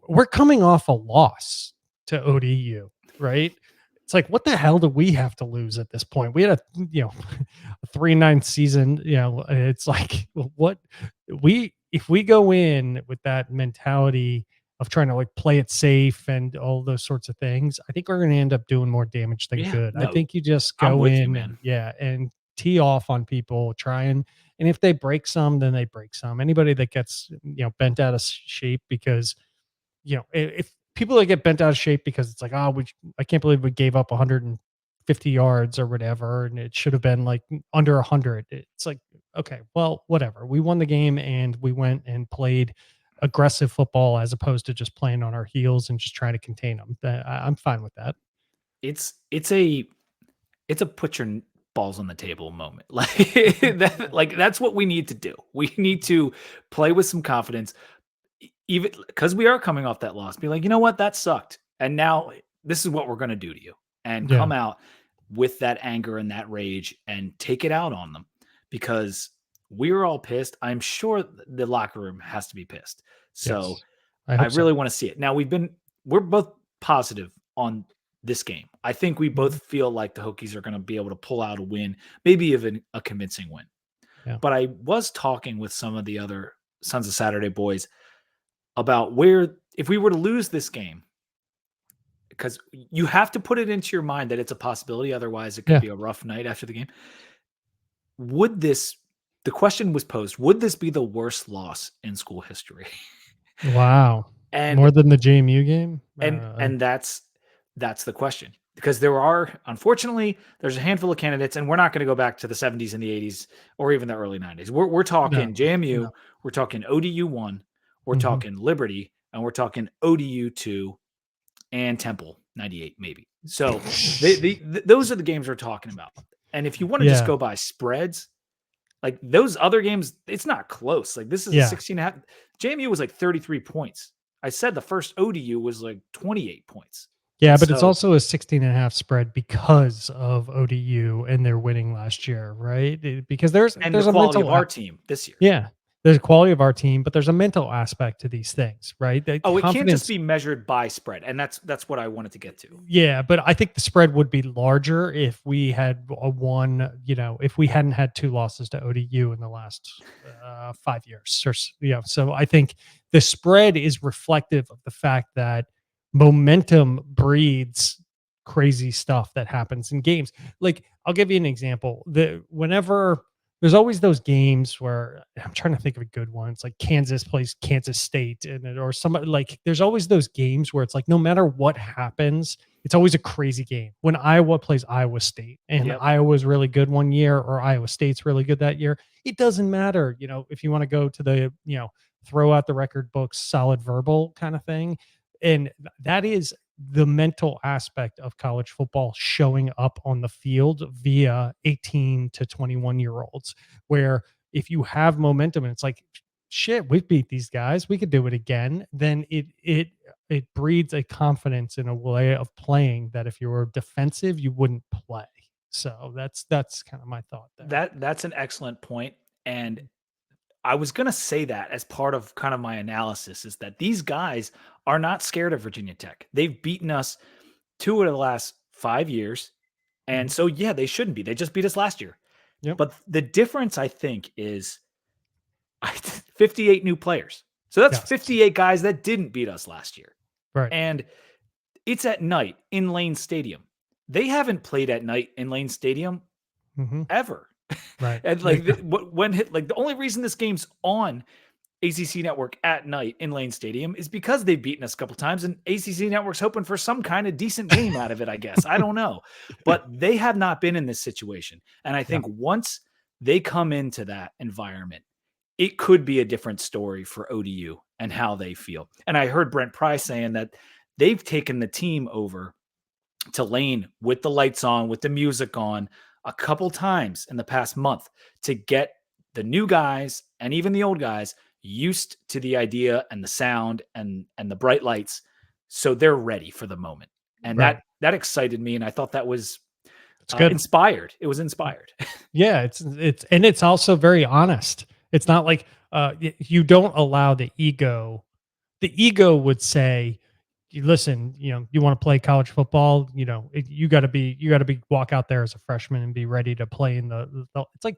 We're coming off a loss to ODU, right? It's like, what the hell do we have to lose at this point? We had a 3-9 season, it's like, what if we go in with that mentality of trying to like play it safe and all those sorts of things, I think we're going to end up doing more damage than Yeah, good. I no, think you just I'm go with you, in man. and and tee off on people, and if they break some, then they break some. Anybody that gets, bent out of shape because if people that get bent out of shape because it's like, oh, I can't believe we gave up 150 yards or whatever, and it should have been like under 100. It's like, okay, well, whatever. We won the game and we went and played aggressive football as opposed to just playing on our heels and just trying to contain them. I'm fine with that. It's a put your balls on the table moment. Like that's what we need to do. We need to play with some confidence, even because we are coming off that loss. Be like, you know what, that sucked, and now this is what we're going to do to you, and Yeah. come out with that anger and that rage and take it out on them because we were all pissed. I'm sure the locker room has to be pissed. So Yes. I I hope so. really want to see it. Now we're both positive on this game. I think we both Mhm. feel like the Hokies are going to be able to pull out a win, maybe even a convincing win. Yeah. But I was talking with some of the other Sons of Saturday boys about where if we were to lose this game, because you have to put it into your mind that it's a possibility, otherwise it could Yeah. be a rough night after the game. Would this the question was posed, would this be the worst loss in school history? Wow. And More than the JMU game? and that's the question. Because there are, unfortunately, there's a handful of candidates, and we're not going to go back to the 70s and the 80s or even the early 90s. We're No. talking No. JMU, we're talking ODU 1, we're Mhm. talking Liberty, and we're talking ODU 2 and Temple 98 maybe. So those are the games we're talking about. And if you want to just Yeah. go by spreads, like those other games, it's not close. Like this is a Yeah. 16 and a half. JMU was like 33 points. I said the first ODU was like 28 points. Yeah, And but it's so, also a 16.5 spread because of ODU and their winning last year, right? Because and the there's a quality of mental our team this year. yeah, there's a quality of our team, but there's a mental aspect to these things, right? The Oh, it can't just confidence. be measured by spread. And that's what I wanted to get to. Yeah, but I think the spread would be larger if we had if we hadn't had two losses to ODU in the last 5 years. So I think the spread is reflective of the fact that momentum breeds crazy stuff that happens in games. Like, I'll give you an example. Whenever there's always those games where I'm trying to think of a good one. It's like Kansas plays Kansas State or somebody, like there's always those games where it's like no matter what happens, it's always a crazy game. When Iowa plays Iowa State and Yep. Iowa's really good one year or Iowa State's really good that year, it doesn't matter, if you want to go to the, throw out the record books, solid verbal kind of thing. And that is the mental aspect of college football showing up on the field via 18 to 21-year olds, where if you have momentum and it's like, shit, we beat these guys, we could do it again, then it breeds a confidence in a way of playing that if you were defensive, you wouldn't play. So that's kind of my thought there. That's an excellent point. And I was going to say that as part of kind of my analysis is that these guys are not scared of Virginia Tech. They've beaten us 2 of the last 5 years. And Mhm. so, yeah, they shouldn't be. They just beat us last year. Yep. But the difference, I think, is 58 new players. So that's Yes. 58 guys that didn't beat us last year. Right. And it's at night in Lane Stadium. They haven't played at night in Lane Stadium Hmm. ever. Right. And like the only reason this game's on ACC Network at night in Lane Stadium is because they've beaten us a couple times, and ACC Network's hoping for some kind of decent game out of it, I guess. I don't know. But they have not been in this situation. And I Yeah. think once they come into that environment, it could be a different story for ODU and how they feel. And I heard Brent Pry saying that they've taken the team over to Lane with the lights on, with the music on, a couple times in the past month to get the new guys and even the old guys used to the idea and the sound and the bright lights, so they're ready for the moment. And Right. that excited me, and I thought that was It's good. inspired. It was inspired. Yeah, it's also very honest. It's not like you don't allow the ego. The ego would say, "You listen, you want to play college football, you got to be walk out there as a freshman and be ready to play in It's like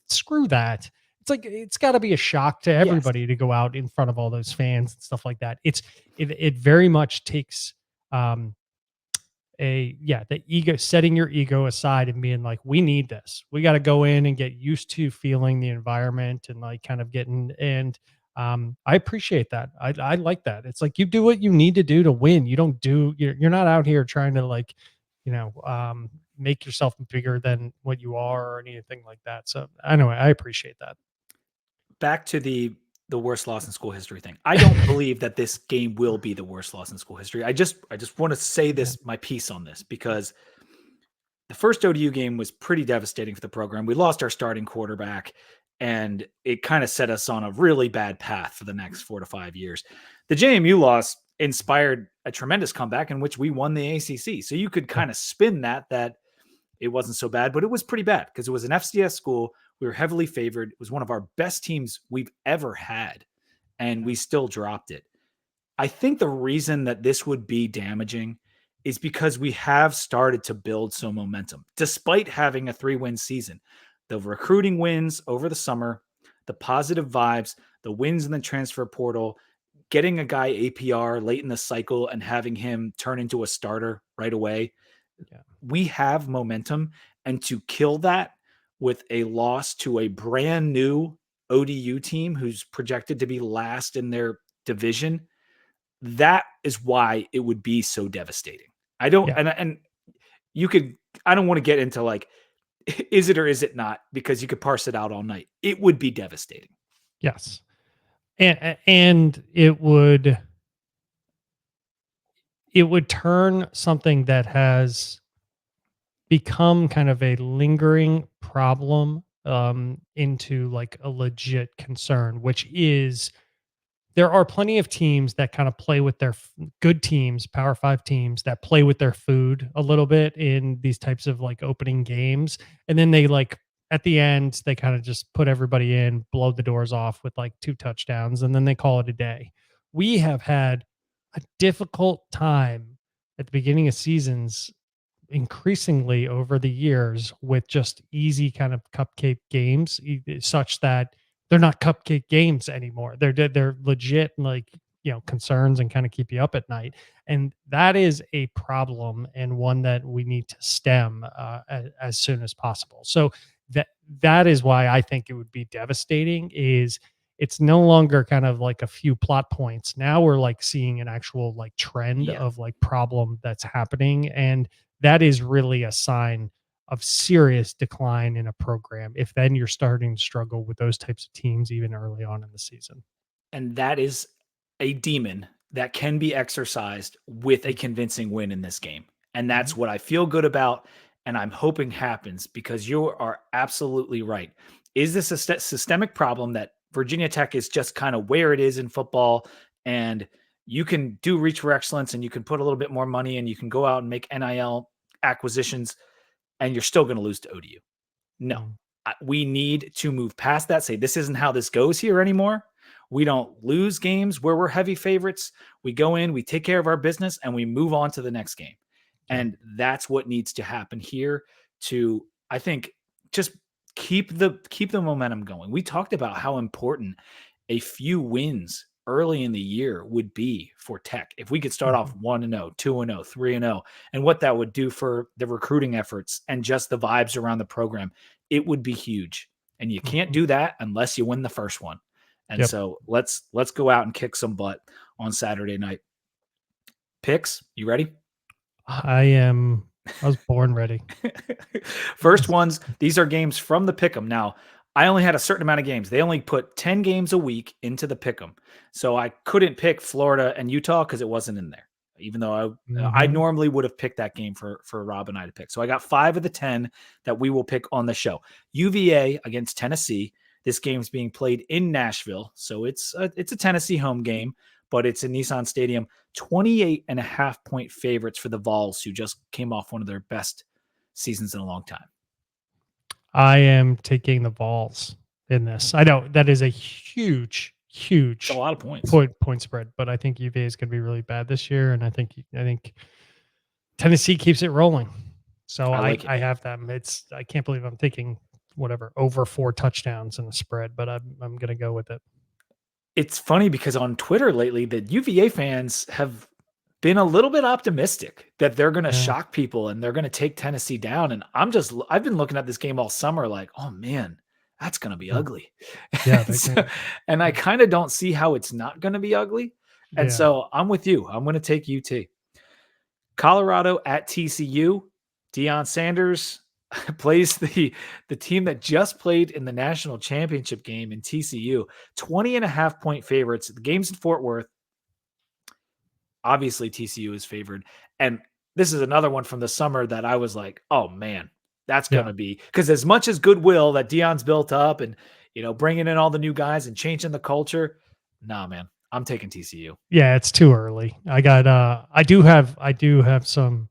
screw that. It's like it's got to be a shock to Yes. everybody to go out in front of all those fans and stuff like that. It very much takes um the ego, setting your ego aside and being like, we need this, we got to go in and get used to feeling the environment and like kind of getting. And I appreciate that. I like that. It's like you do what you need to do to win. You don't do you're not out here trying to like you know make yourself bigger than what you are or anything like that. So anyway, I appreciate that. Back to the worst loss in school history thing. I don't believe that this game will be the worst loss in school history. I just want to say Yeah. this, my piece on this, because the first ODU game was pretty devastating for the program. We lost our starting quarterback, and it kind of set us on a really bad path for the next 4 to 5 years. The JMU loss inspired a tremendous comeback in which we won the ACC. So you could Yeah. kind of spin that it wasn't so bad, but it was pretty bad because it was an FCS school. We were heavily favored. It was one of our best teams we've ever had, and Yeah. we still dropped it. I think the reason that this would be damaging is because we have started to build some momentum despite having a 3-win season. The recruiting wins over the summer, the positive vibes, the wins in the transfer portal, getting a guy APR late in the cycle and having him turn into a starter right away. Yeah. We have momentum, and to kill that with a loss to a brand new ODU team who's projected to be last in their division, that is why it would be so devastating. I don't, Yeah. and you could, I don't want to get into like, is it or is it not? Because you could parse it out all night. It would be devastating. Yes. And it would turn something that has become kind of a lingering problem into like a legit concern, which is there are plenty of teams that kind of play with their good teams, Power Five teams that play with their food a little bit in these types of like opening games. And then they like at the end, they kind of just put everybody in, blow the doors off with like 2 touchdowns, and then they call it a day. We have had a difficult time at the beginning of seasons increasingly over the years with just easy kind of cupcake games such that they're not cupcake games anymore. They're legit like concerns and kind of keep you up at night, and that is a problem and one that we need to stem as soon as possible. So that is why I think it would be devastating. Is it's no longer kind of like a few plot points. Now we're like seeing an actual like trend Yeah. of like problem that's happening, and that is really a sign of serious decline in a program if then you're starting to struggle with those types of teams even early on in the season. And that is a demon that can be exercised with a convincing win in this game. And Mhm. that's what I feel good about. And I'm hoping happens because you are absolutely right. Is this a systemic problem that Virginia Tech is just kind of where it is in football? And you can do reach for excellence and you can put a little bit more money and you can go out and make NIL acquisitions and you're still going to lose to ODU. No, Mm. we need to move past that. Say, this isn't how this goes here anymore. We don't lose games where we're heavy favorites. We go in, we take care of our business, and we move on to the next game. Yeah. And that's what needs to happen here to, I think, just keep the momentum going. We talked about how important a few wins early in the year would be for Tech. If we could start Mhm. off 1-0, 2-0, 3-0, and what that would do for the recruiting efforts and just the vibes around the program, it would be huge. And you can't Mhm. do that unless you win the first one. And Yep. so let's go out and kick some butt on Saturday night. Picks, you ready? I was born ready. First ones, these are games from the Pick'em. Now, I only had a certain amount of games. They only put 10 games a week into the Pick'em. So I couldn't pick Florida and Utah because it wasn't in there. even though I Mhm. normally would have picked that game for Rob and I to pick. So I got 5 of the 10 that we will pick on the show. UVA against Tennessee. This game is being played in Nashville, so it's a Tennessee home game, but it's in Nissan Stadium. 28.5-point favorites for the Vols, who just came off one of their best seasons in a long time. I am taking the Vols in this. I know that is a huge, It's a huge lot of points. point spread, but I think UVA is going to be really bad this year, and I think Tennessee keeps it rolling. So I I like it. I have them. I can't believe I'm thinking whatever over 4 touchdowns in the spread, but I'm going to go with it. It's funny because on Twitter lately, the UVA fans have been a little bit optimistic that they're going to Yeah, shock people and they're going to take Tennessee down. And I've been looking at this game all summer like, oh man, that's going to be yeah, ugly. yeah. and, so, and I kind of don't see how it's not going to be ugly. And Yeah. so I'm with you. I'm going to take UT. Colorado at TCU. Deion Sanders plays the team that just played in the national championship game in TCU. 20.5-point favorites. The game's in Fort Worth. Obviously, TCU is favored. And this is another one from the summer that I was like, oh man, that's going Yeah. to be, because as much as goodwill that Deion's built up and, bringing in all the new guys and changing the culture, nah, man, I'm taking TCU. Yeah, it's too early. I do have some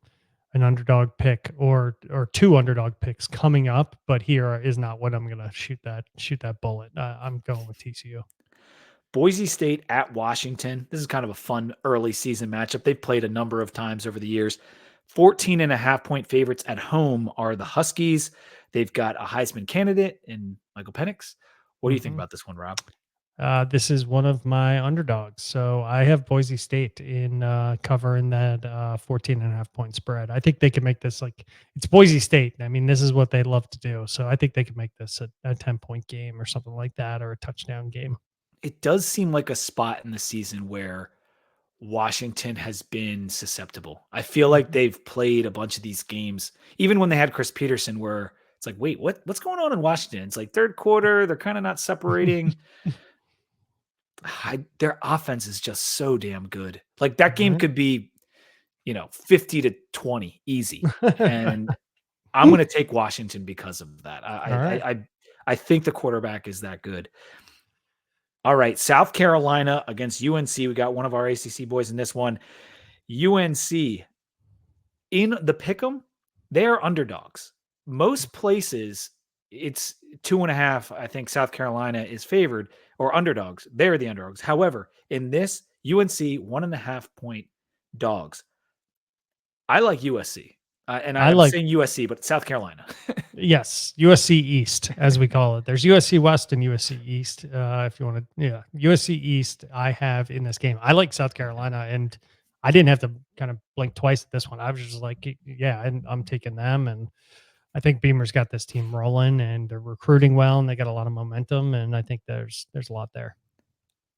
an underdog pick or two underdog picks coming up, but here is not what I'm gonna shoot that bullet. I'm going with TCU. Boise State at Washington. This is kind of a fun early season matchup. They've played a number of times over the years. 14.5-point favorites at home are the Huskies. They've got a Heisman candidate in Michael Penix. What do you think Hmm. about this one, Rob? This is one of my underdogs. So I have Boise State in covering that 14 and a half point spread. I think they can make this like it's Boise State. I mean, this is what they love to do. So I think they can make this a 10-point game or something like that or a touchdown game. It does seem like a spot in the season where Washington has been susceptible. I feel like Mhm. they've played a bunch of these games, even when they had Chris Peterson, where it's like, wait, what's going on in Washington? It's like third quarter, they're kind of not separating. Their offense is just so damn good. Like that game All could be, 50-20 easy. right. And I'm going to take Washington because of that. All right. I think the quarterback is that good. All right, South Carolina against UNC. We got one of our ACC boys in this one. UNC in the pick'em, they are underdogs. Most places, it's 2.5. I think South Carolina is favored or underdogs. They're the underdogs. However, in this, UNC 1.5-point dogs. I like USC. And I I'm like saying USC, but South Carolina. Yes, USC East as we call it. There's USC West and USC East. If you want to, yeah, USC East. I have in this game. I like South Carolina, and I didn't have to kind of blink twice at this one. I was just like, yeah, I'm taking them, and I think Beamer's got this team rolling, and they're recruiting well, and they got a lot of momentum, and I think there's a lot there.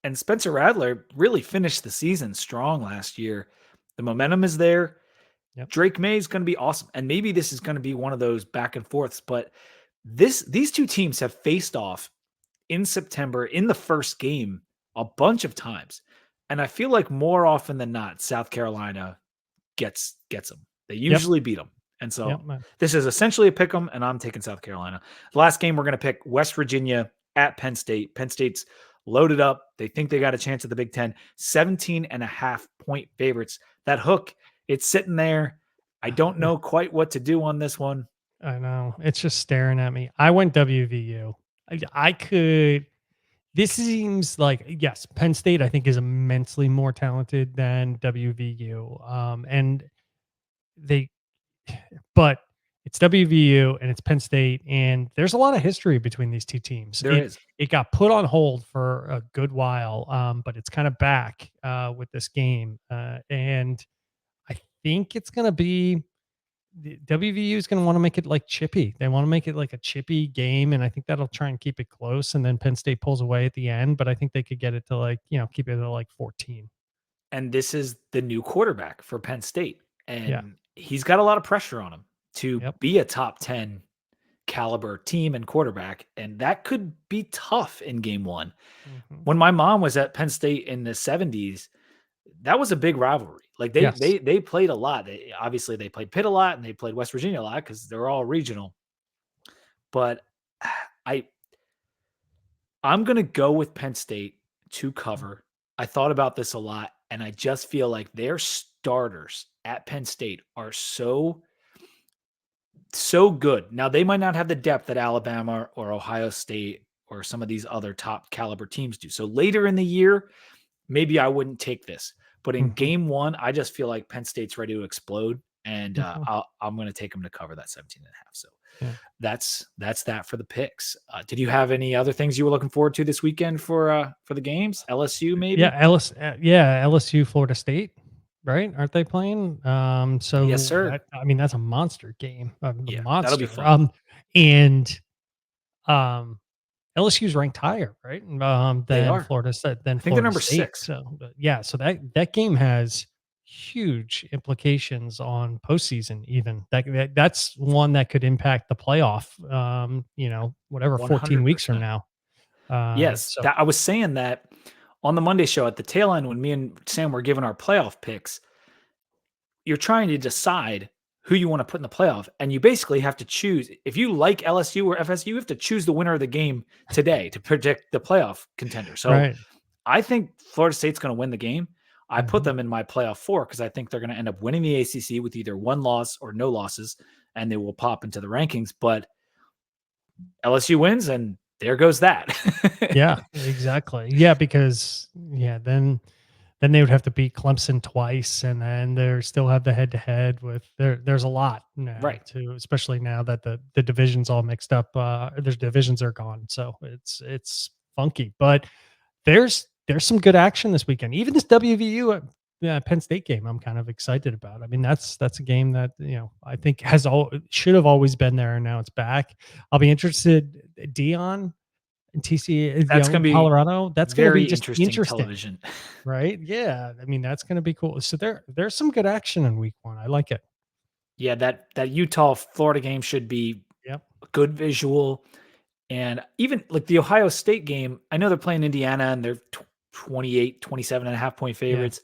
And Spencer Rattler really finished the season strong last year. The momentum is there. Yep. Drake May is going to be awesome. And maybe this is going to be one of those back and forths, but these two teams have faced off in September in the first game a bunch of times. And I feel like more often than not, South Carolina gets them. They Yep. usually beat them. And Yep. so this is essentially a pick 'em, and I'm taking South Carolina. The last game, we're going to pick West Virginia at Penn State. Penn State's loaded up. They think they got a chance at the Big Ten. 17.5-point favorites. That hook, it's sitting there. I don't know quite what to do on this one. I know. It's just staring at me. I went WVU. I could. This seems like yes, Penn State I think is immensely more talented than WVU. And they, but it's WVU and it's Penn State, and there's a lot of history between these two teams. There It is. it got put on hold for a good while, but it's kind of back with this game, and I think it's going to be the WVU is going to want to make it like chippy. They want to make it like a chippy game, and I think that'll try and keep it close. And then Penn State pulls away at the end, but I think they could get it to like keep it at like 14. And this is the new quarterback for Penn State. Yeah. And he's got a lot of pressure on him to Yep. be a top 10 caliber team and quarterback. And that could be tough in game one. Hmm. When my mom was at Penn State in the 70s, that was a big rivalry. Like Yes. they played a lot. Obviously they played Pitt a lot and they played West Virginia a lot because they're all regional. But I I'm gonna go with Penn State to cover. I thought about this a lot, and I just feel like their starters at Penn State are so good. Now they might not have the depth that Alabama or Ohio State or some of these other top caliber teams do. So later in the year, maybe I wouldn't take this. But in Mhm. game one, I just feel like Penn State's ready to explode, and Mhm. I'm going to take them to cover that 17 and a half. So Yeah. that's that for the picks. Did you have any other things you were looking forward to this weekend for the games? LSU Yeah, maybe? LSU, Florida State, right? Aren't they playing? Yes, So sir. that I mean, that's a monster game, a Yeah, that'll be monster. fun. And um, LSU's ranked higher, right? They Than are. Florida State I think they're number six. So, but yeah, so that game has huge implications on postseason. Even that's one that could impact the playoff. Whatever, 14 weeks from 100%. now. Yes, So that I was saying that on the Monday show at the tail end when me and Sam were giving our playoff picks. You're trying to decide who you want to put in the playoff, and you basically have to choose. If you like LSU or FSU, you have to choose the winner of the game today to predict the playoff contender. So right. I think Florida State's going to win the game. I put Mhm. them in my playoff four because I think they're going to end up winning the ACC with either one loss or no losses, and they will pop into the rankings. But LSU wins, and there goes that. Yeah, exactly. Yeah, because then they would have to beat Clemson twice, and then they still have the head to head with there's a lot now Right. to, especially now that the divisions all mixed up. There's divisions are gone, so it's funky. But there's some good action this weekend. Even this WVU Penn State game, I'm kind of excited about. I mean, that's a game that I think should have always been there, and now it's back. I'll be interested. Dion and TC, That's going to be Colorado. That's going to be very just interesting interesting, television. right? Yeah, I mean that's going to be cool. So there's some good action in week one. I like it. Yeah, that Utah Florida game should be Yep. a good visual. And even like the Ohio State game, I know they're playing Indiana and they're 28, 27 and a half point Yeah. favorites.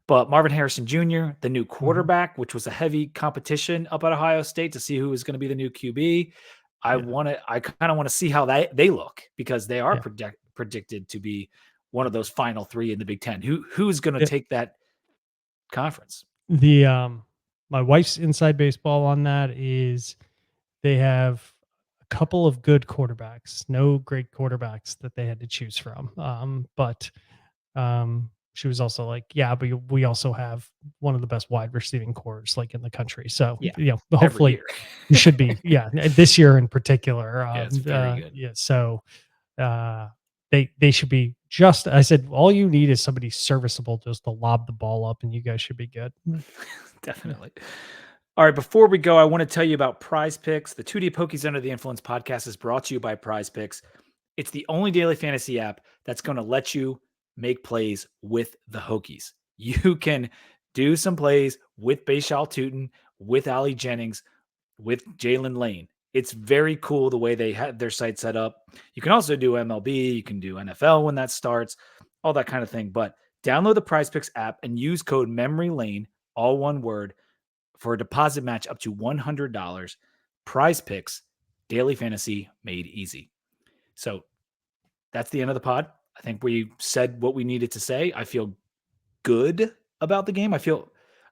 But Marvin Harrison Jr., the new Hmm. quarterback, which was a heavy competition up at Ohio State to see who was going to be the new QB. Yeah. I kind of want to see how they look because they are Yeah. predicted to be one of those final three in the Big Ten. Who's going to Yeah. take that conference? The My wife's inside baseball on that is they have a couple of good quarterbacks, no great quarterbacks that they had to choose from. But she was also like, yeah, but we also have one of the best wide receiving cores like in the country. So, Yeah, every hopefully year. we should be, yeah, this year in particular. Yeah, it's very good. Yeah. So, uh, they should be just, I said, all you need is somebody serviceable just to lob the ball up and you guys should be good. Yeah. Definitely. All right, before we go, I want to tell you about Prize Picks. The 2D Pokies Under the Influence podcast is brought to you by Prize Picks. It's the only daily fantasy app that's going to let you make plays with the Hokies. You can do some plays with Baishal Tootin, with Ali Jennings, with Jalen Lane. It's very cool the way they had their site set up. You can also do MLB, you can do NFL when that starts, all that kind of thing. But download the Prize Picks app and use code Memory Lane, all one word, for a deposit match up to $100. Prize Picks, daily fantasy made easy. So that's the end of the pod. I think we said what we needed to say. I feel good about the game. I feel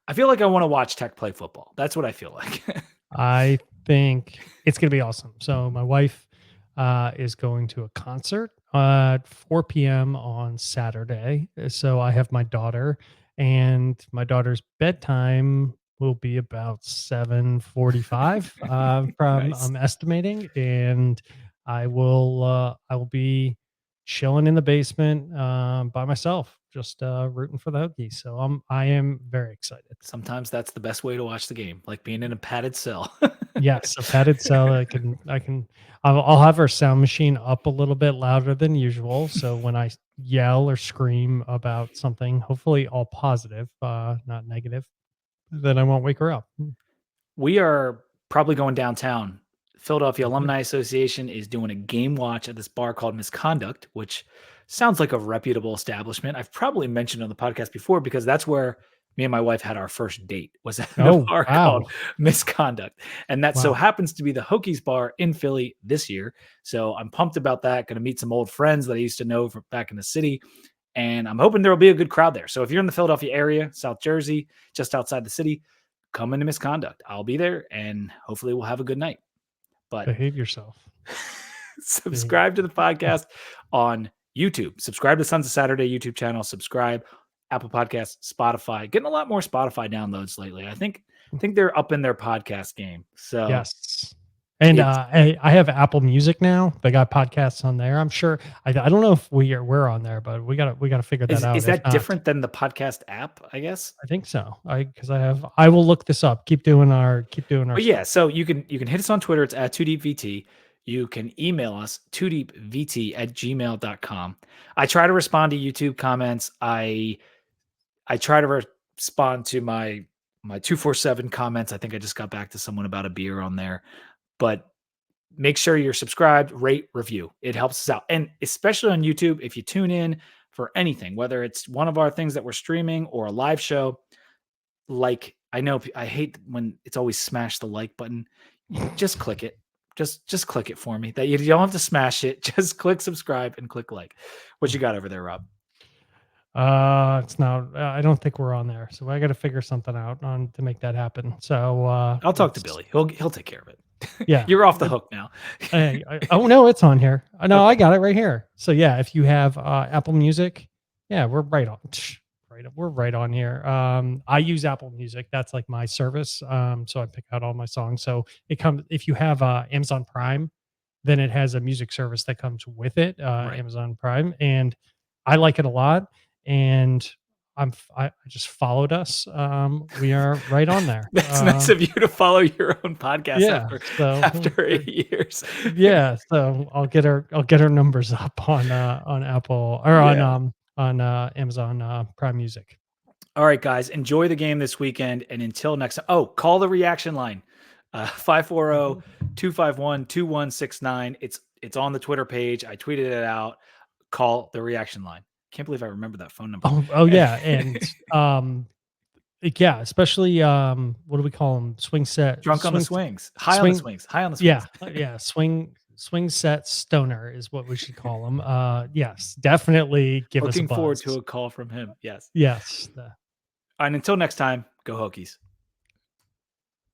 like I want to watch Tech play football. That's what I feel like. I think it's going to be awesome. So my wife is going to a concert at 4 p.m. on Saturday. So I have my daughter, and my daughter's bedtime will be about 7:45. From Nice. I'm estimating, and I will be chilling in the basement by myself, just rooting for the Hokies. So I am very excited. Sometimes that's the best way to watch the game, like being in a padded cell. Yes, a padded cell. I'll have our sound machine up a little bit louder than usual. So when I yell or scream about something, hopefully all positive, not negative, then I won't wake her up. We are probably going downtown. Philadelphia Mhm. Alumni Association is doing a game watch at this bar called Misconduct, which sounds like a reputable establishment. I've probably mentioned on the podcast before because that's where me and my wife had our first date, was at the Oh, bar wow. called Misconduct. And that so Wow. happens to be the Hokies bar in Philly this year. So I'm pumped about that. Going to meet some old friends that I used to know from back in the city. And I'm hoping there will be a good crowd there. So if you're in the Philadelphia area, South Jersey, just outside the city, come into Misconduct. I'll be there and hopefully we'll have a good night. But Behave yourself. Behave. subscribe to the podcast on YouTube. Subscribe to Sons of Saturday YouTube channel. Subscribe Apple Podcasts, Spotify. Getting a lot more Spotify downloads lately. I think they're up in their podcast game. So Yes. And it's I have Apple Music now. They got podcasts on there. I'm sure. I don't know if we're on there, but we gotta figure that out. is If that not, different than the podcast app, I guess? I think so. Because I will look this up. Keep doing our But stuff. yeah, so you can hit us on Twitter. It's at 2deepvt. You can email us 2deepvt@gmail.com. I try to respond to YouTube comments. I try to respond to my 247 comments. I think I just got back to someone about a beer on there. But make sure you're subscribed, rate, review. It helps us out. And especially on YouTube, if you tune in for anything, whether it's one of our things that we're streaming or a live show, like I know I hate when it's always smash the like button. Just click it. Just click it for me. That you don't have to smash it. Just click subscribe and click like. What you got over there, Rob? It's not. I don't think we're on there, so I got to figure something out on to make that happen. So I'll talk to it's Billy. He'll take care of it. yeah. You're off the hook now. Oh no, it's on here. No, I Okay. got it right here. So yeah, if you have Apple Music, yeah, we're right on. We're right on here. I use Apple Music. That's like my service. So I pick out all my songs. So it comes if you have Amazon Prime, then it has a music service that comes with it, Right. Amazon Prime, and I like it a lot. And I just followed us. We are right on there. That's nice of you to follow your own podcast Yeah. So after 8 years. yeah, so I'll get our numbers up on Apple or Yeah. on Amazon Prime Music. All right, guys, enjoy the game this weekend. And until next time, call the reaction line 540 Mhm. 251 2169. It's on the Twitter page. I tweeted it out. Call the reaction line. Can't believe I remember that phone number. Oh yeah, and yeah, especially what do we call them? Drunk on the swings, high on the swing swings, high on the yeah, swings. yeah, swing set stoner is what we should call them. Yes, definitely give us a Looking forward to buzz. a call from him. Yes. Yes. And until next time, go Hokies.